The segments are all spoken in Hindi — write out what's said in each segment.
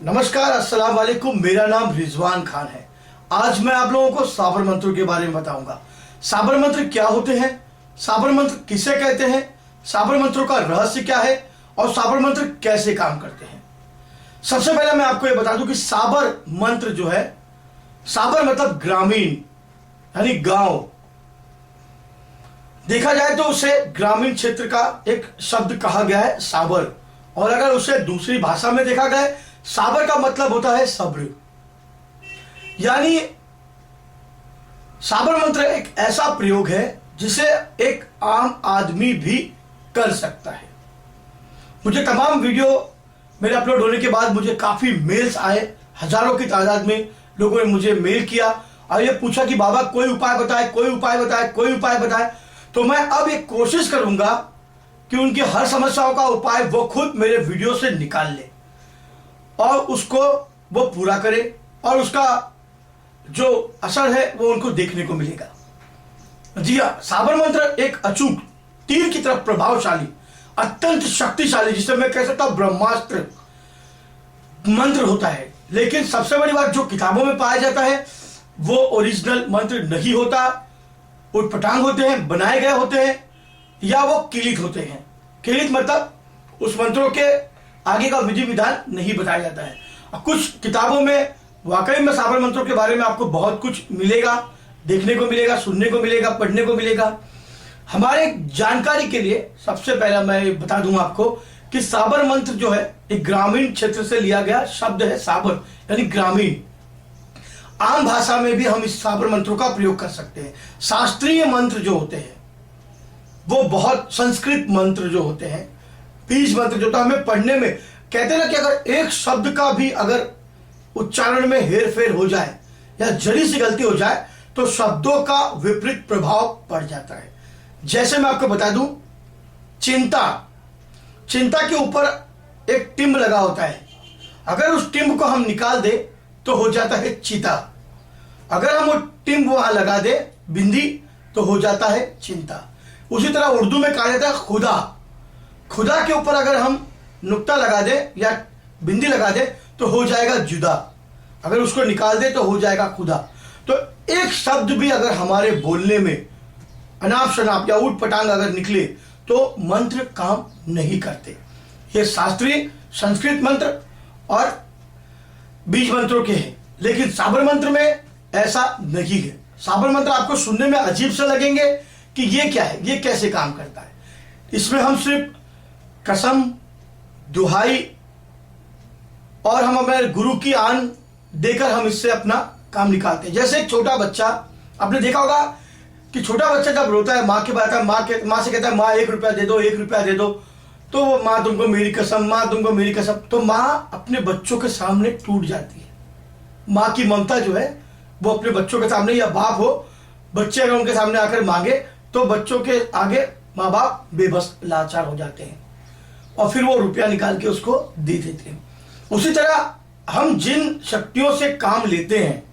नमस्कार, अस्सलाम वालेकुम। मेरा नाम रिजवान खान है। आज मैं आप लोगों को साबर मंत्रों के बारे में बताऊंगा। साबर मंत्र क्या होते हैं, साबर मंत्र किसे कहते हैं, साबर मंत्रों का रहस्य क्या है और साबर मंत्र कैसे काम करते हैं। सबसे पहले मैं आपको यह बता दूं कि साबर मंत्र जो है, साबर मतलब ग्रामीण यानी गांव। देखा जाए तो उसे ग्रामीण क्षेत्र का एक शब्द कहा गया है साबर, और अगर उसे दूसरी भाषा में देखा गया, साबर का मतलब होता है सब्र। यानी साबर मंत्र एक ऐसा प्रयोग है जिसे एक आम आदमी भी कर सकता है। मुझे तमाम वीडियो मेरे अपलोड होने के बाद मुझे काफी मेल्स आए, हजारों की तादाद में लोगों ने मुझे मेल किया और ये पूछा कि बाबा कोई उपाय बताए, कोई उपाय बताए, कोई उपाय बताए। तो मैं अब एक कोशिश करूंगा कि उनकी हर समस्याओं का उपाय वो खुद मेरे वीडियो से निकाल ले और उसको वो पूरा करे, और उसका जो असर है वो उनको देखने को मिलेगा। जी हाँ, साबर मंत्र एक अचूक तीर की तरफ प्रभावशाली, अत्यंत शक्तिशाली, जिसे मैं कह सकता हूं ब्रह्मास्त्र मंत्र होता है। लेकिन सबसे बड़ी बात, जो किताबों में पाया जाता है वो ओरिजिनल मंत्र नहीं होता। उटपटांग होते हैं, बनाए गए होते हैं, या वो किलित होते हैं। किलित मतलब उस मंत्रों के आगे का विधि विधान नहीं बताया जाता है। और कुछ किताबों में वाकई में साबर मंत्रों के बारे में आपको बहुत कुछ मिलेगा, देखने को मिलेगा, सुनने को मिलेगा, पढ़ने को मिलेगा। हमारे जानकारी के लिए सबसे पहला मैं बता दूंगा आपको कि साबर मंत्र जो है एक ग्रामीण क्षेत्र से लिया गया शब्द है। साबर यानी ग्रामीण। आम भाषा में भी हम इस साबर मंत्रों का प्रयोग कर सकते हैं। शास्त्रीय मंत्र जो होते हैं वो बहुत, संस्कृत मंत्र जो होते हैं, बीज मंत्र जो, तो हमें पढ़ने में कहते हैं ना कि अगर एक शब्द का भी अगर उच्चारण में हेर फेर हो जाए या जरी सी गलती हो जाए तो शब्दों का विपरीत प्रभाव पड़ जाता है। जैसे मैं आपको बता दूं, चिंता, चिंता के ऊपर एक टिम्ब लगा होता है। अगर उस टिम्ब को हम निकाल दे तो हो जाता है चिता। अगर हम वो टिम्ब वहां लगा दे, बिंदी, तो हो जाता है चिंता। उसी तरह उर्दू में कहा जाता है खुदा। खुदा के ऊपर अगर हम नुक्ता लगा दे या बिंदी लगा दे तो हो जाएगा जुदा। अगर उसको निकाल दे तो हो जाएगा खुदा। तो एक शब्द भी अगर हमारे बोलने में अनाप शनाप या ऊट पटांग अगर निकले तो मंत्र काम नहीं करते। ये शास्त्रीय संस्कृत मंत्र और बीज मंत्रों के हैं, लेकिन साबर मंत्र में ऐसा नहीं है। साबर मंत्र आपको सुनने में अजीब से लगेंगे कि ये क्या है, ये कैसे काम करता है। इसमें हम सिर्फ कसम, दुहाई और हम हमारे गुरु की आन देकर हम इससे अपना काम निकालते हैं। जैसे एक छोटा बच्चा, आपने देखा होगा कि छोटा बच्चा जब रोता है, माँ के बात है, माँ से कहता है माँ 1 रुपया दे दो, 1 रुपया दे दो, तो वो माँ तुमको मेरी कसम, माँ तुमको मेरी कसम। तो माँ अपने बच्चों के सामने टूट जाती है। माँ की ममता जो है वो अपने बच्चों के सामने, या बाप हो, बच्चे अगर उनके सामने आकर मांगे तो बच्चों के आगे माँ बाप बेबस, लाचार हो जाते हैं और फिर वो रुपया निकाल के उसको दे देते हैं। उसी तरह हम जिन शक्तियों से काम लेते हैं,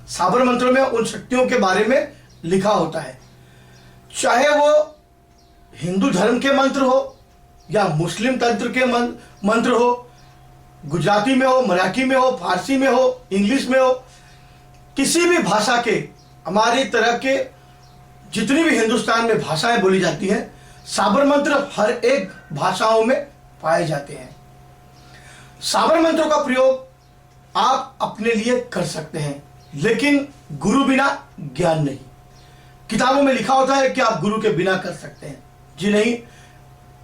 साबर मंत्रों में उन शक्तियों के बारे में लिखा होता है। चाहे वो हिंदू धर्म के मंत्र हो या मुस्लिम तंत्र के मंत्र हो, गुजराती में हो, मराठी में हो, फारसी में हो, इंग्लिश में हो, किसी भी भाषा के, हमारी तरह के जितनी भी हिंदुस्तान में भाषाएं बोली जाती हैं, साबर मंत्र हर एक भाषाओं में पाए जाते हैं। साबर मंत्रों का प्रयोग आप अपने लिए कर सकते हैं, लेकिन गुरु बिना ज्ञान नहीं। किताबों में लिखा होता है कि आप गुरु के बिना कर सकते हैं। जी नहीं,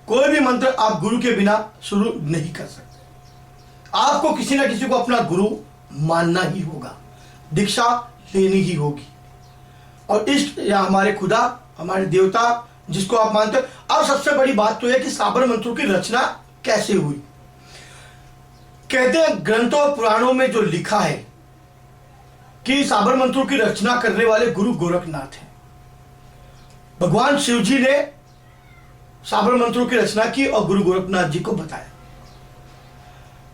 कोई भी मंत्र आप गुरु के बिना शुरू नहीं कर सकते। आपको किसी ना किसी को अपना गुरु मानना ही होगा, दीक्षा लेनी ही होगी, और इष्ट या हमारे खुदा, हमारे देवता जिसको आप मानते हो। अब सबसे बड़ी बात तो है कि साबर मंत्रों की रचना कैसे हुई। कहते हैं ग्रंथों और पुराणों में जो लिखा है कि साबर मंत्रों की रचना करने वाले गुरु गोरखनाथ हैं। भगवान शिव जी ने साबर मंत्रों की रचना की और गुरु गोरखनाथ जी को बताया।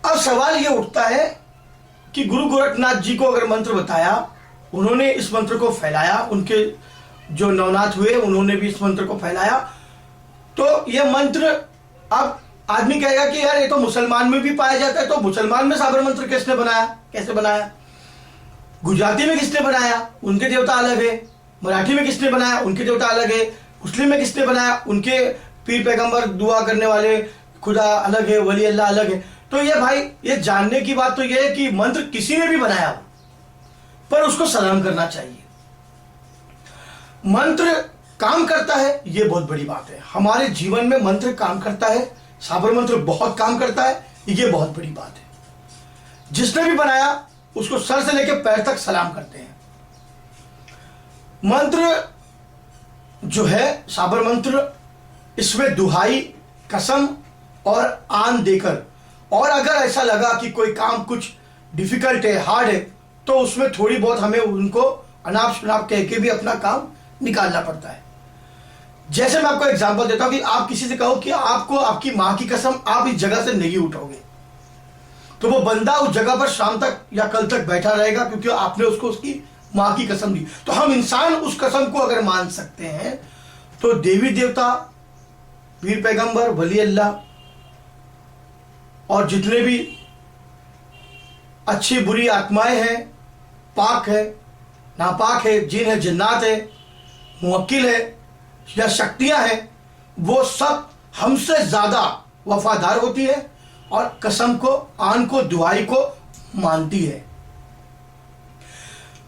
अब सवाल यह उठता है कि गुरु गोरखनाथ जी को अगर मंत्र बताया, उन्होंने इस मंत्र को फैलाया, उनके जो नवनाथ हुए उन्होंने भी इस मंत्र को फैलाया, तो यह मंत्र अब आदमी कहेगा कि यार ये तो मुसलमान में भी पाया जाता है, तो मुसलमान में साबर मंत्र किसने बनाया, कैसे बनाया? गुजराती में किसने बनाया, उनके देवता अलग है। मराठी में किसने बनाया, उनके देवता अलग है। मुस्लिम में किसने बनाया, उनके पीर पैगंबर दुआ करने वाले खुदा अलग है, वली अल्लाह अलग है। तो ये भाई, ये जानने की बात तो ये है कि मंत्र किसी ने भी बनाया हो, पर उसको सलाम करना चाहिए। मंत्र काम करता है, ये बहुत बड़ी बात है। हमारे जीवन में मंत्र काम करता है, साबर मंत्र बहुत काम करता है, ये बहुत बड़ी बात है। जिसने भी बनाया उसको सर से लेकर पैर तक सलाम करते हैं। मंत्र जो है साबर मंत्र, इसमें दुहाई, कसम और आन देकर, और अगर ऐसा लगा कि कोई काम कुछ डिफिकल्ट है, हार्ड है, तो उसमें थोड़ी बहुत हमें उनको अनाप शनाप कह के भी अपना काम निकालना पड़ता है। जैसे मैं आपको एग्जांपल देता हूं कि आप किसी से कहो कि आपको आपकी मां की कसम आप इस जगह से नहीं उठोगे, तो वो बंदा उस जगह पर शाम तक या कल तक बैठा रहेगा, क्योंकि आपने उसको उसकी मां की कसम दी। तो हम इंसान उस कसम को अगर मान सकते हैं, तो देवी देवता, पीर पैगंबर, वली अल्लाह और जितने भी अच्छी बुरी आत्माएं हैं, पाक है, नापाक है, जिन है, जिन्नात है, मुवक्किल है या शक्तियां हैं, वो सब हमसे ज्यादा वफादार होती है और कसम को, आन को, दुआई को मानती है।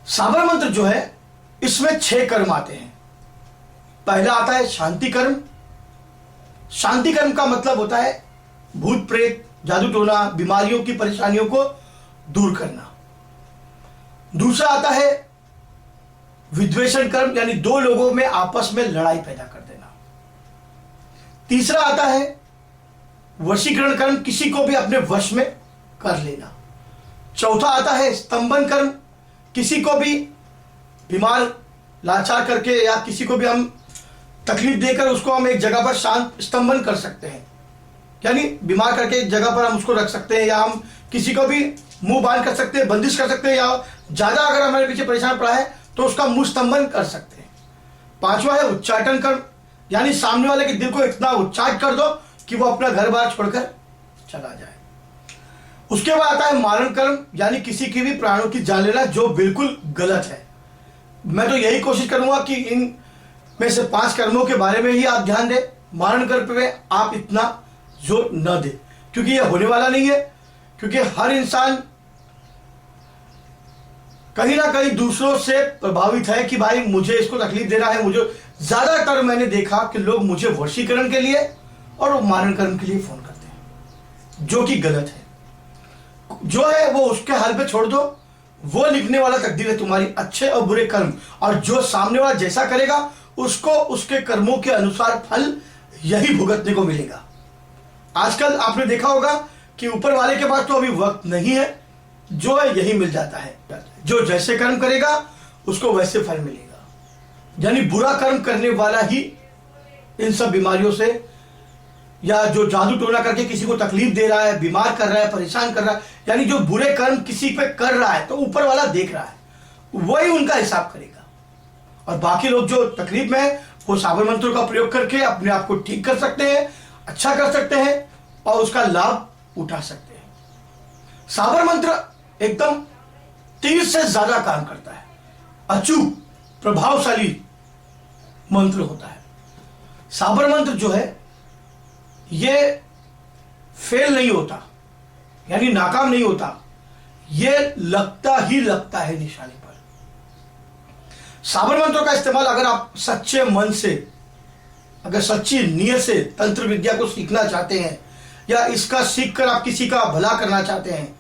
साबर मंत्र जो है, इसमें 6 कर्म आते हैं। पहला आता है शांति कर्म। शांति कर्म का मतलब होता है भूत प्रेत, जादू टोना, बीमारियों की परेशानियों को दूर करना। दूसरा आता है विद्वेषण कर्म, यानी 2 लोगों में आपस में लड़ाई पैदा कर देना। तीसरा आता है वशीकरण कर्म, किसी को भी अपने वश में कर लेना। चौथा आता है स्तंभन कर्म, किसी को भी बीमार लाचार करके या किसी को भी हम तकलीफ देकर उसको हम एक जगह पर शांत स्तंभन कर सकते हैं, यानी बीमार करके एक जगह पर हम उसको रख सकते हैं, या हम किसी को भी मुंह बांध कर सकते हैं, बंदिश कर सकते हैं, या ज्यादा अगर हमारे पीछे परेशान पड़ा है तो उसका मुंह स्तंभन कर सकते हैं। पांचवा है उच्चाटन कर्म, यानी सामने वाले के दिल को इतना उच्चाट कर दो कि वो अपना घर बार छोड़कर चला जाए। उसके बाद आता है मारण कर्म, यानी किसी की भी प्राणों की जान लेना, जो बिल्कुल गलत है। मैं तो यही कोशिश करूंगा कि इन में से 5 कर्मों के बारे में ही आप ध्यान दें। मारण कर्म पे आप इतना जोर न दें, क्योंकि यह होने वाला नहीं है, क्योंकि हर इंसान कहीं ना कहीं दूसरों से प्रभावित है कि भाई मुझे इसको तकलीफ दे रहा है। मुझे ज्यादातर मैंने देखा कि लोग मुझे वशीकरण के लिए और मारण कर्म के लिए फोन करते हैं, जो कि गलत है। जो है वो उसके हाल पे छोड़ दो, वो लिखने वाला तकदीर है तुम्हारी, अच्छे और बुरे कर्म, और जो सामने वाला जैसा करेगा उसको उसके कर्मों के अनुसार फल यही भुगतने को मिलेगा। आजकल आपने देखा होगा कि ऊपर वाले के पास तो अभी वक्त नहीं है, जो है यही मिल जाता है। जो जैसे कर्म करेगा उसको वैसे फल मिलेगा, यानी बुरा कर्म करने वाला ही इन सब बीमारियों से, या जो जादू टोना करके किसी को तकलीफ दे रहा है, बीमार कर रहा है, परेशान कर रहा है, यानी जो बुरे कर्म किसी पे कर रहा है तो ऊपर वाला देख रहा है, वही उनका हिसाब करेगा। और बाकी लोग जो तकलीफ में है वो साबर मंत्रों का प्रयोग करके अपने आप को ठीक कर सकते हैं, अच्छा कर सकते हैं और उसका लाभ उठा सकते हैं। साबर मंत्र एकदम तीर से ज्यादा काम करता है, अचूक प्रभावशाली मंत्र होता है। साबर मंत्र जो है ये फेल नहीं होता, यानी नाकाम नहीं होता, ये लगता ही लगता है निशाने पर। साबर मंत्रों का इस्तेमाल अगर आप सच्चे मन से, अगर सच्ची नीयत से तंत्र विद्या को सीखना चाहते हैं, या इसका सीखकर आप किसी का भला करना चाहते हैं,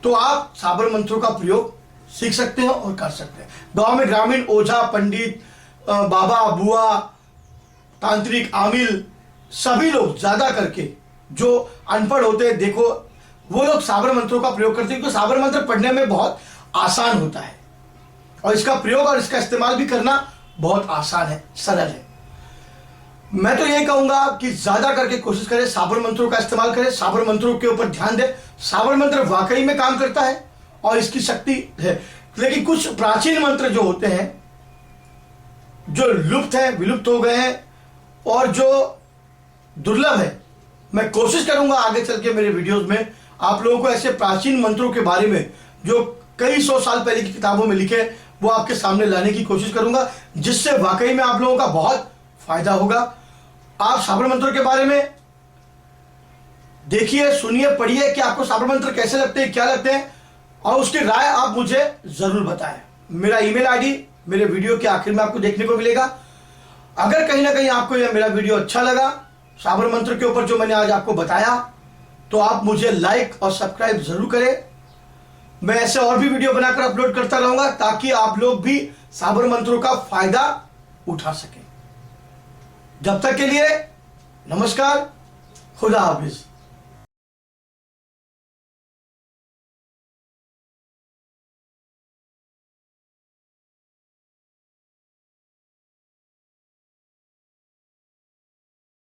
तो आप साबर मंत्रों का प्रयोग सीख सकते हैं और कर सकते हैं। गांव में ग्रामीण ओझा, पंडित, बाबा, बुआ, तांत्रिक, आमिल, सभी लोग ज्यादा करके जो अनपढ़ होते हैं, देखो वो लोग साबर मंत्रों का प्रयोग करते हैं, क्योंकि साबर मंत्र पढ़ने में बहुत आसान होता है और इसका प्रयोग और इसका इस्तेमाल भी करना बहुत आसान है, सरल है। मैं तो यही कहूंगा कि ज्यादा करके कोशिश करें, साबर मंत्रों का इस्तेमाल करें, साबर मंत्रों के ऊपर ध्यान दें। साबर मंत्र वाकई में काम करता है और इसकी शक्ति है, लेकिन कुछ प्राचीन मंत्र जो होते हैं, जो लुप्त है, विलुप्त हो गए हैं और जो दुर्लभ है, मैं कोशिश करूंगा आगे चल के मेरे वीडियोस में आप लोगों को ऐसे प्राचीन मंत्रों के बारे में जो कई सौ साल पहले की किताबों में लिखे वो आपके सामने लाने की कोशिश करूंगा, जिससे वाकई में आप लोगों का बहुत फायदा होगा। आप साबर मंत्रों के बारे में देखिए, सुनिए, पढ़िए कि आपको साबर मंत्र कैसे लगते हैं, क्या लगते हैं, और उसकी राय आप मुझे जरूर बताएं। मेरा ईमेल आईडी मेरे वीडियो के आखिर में आपको देखने को मिलेगा। अगर कहीं ना कहीं आपको यह मेरा वीडियो अच्छा लगा साबर मंत्र के ऊपर जो मैंने आज आपको बताया, तो आप मुझे लाइक और सब्सक्राइब जरूर करें। मैं ऐसे और भी वीडियो बनाकर अपलोड करता रहूंगा ताकि आप लोग भी साबर मंत्रों का फायदा उठा सकें। जब तक के लिए नमस्कार, खुदा हाफिज।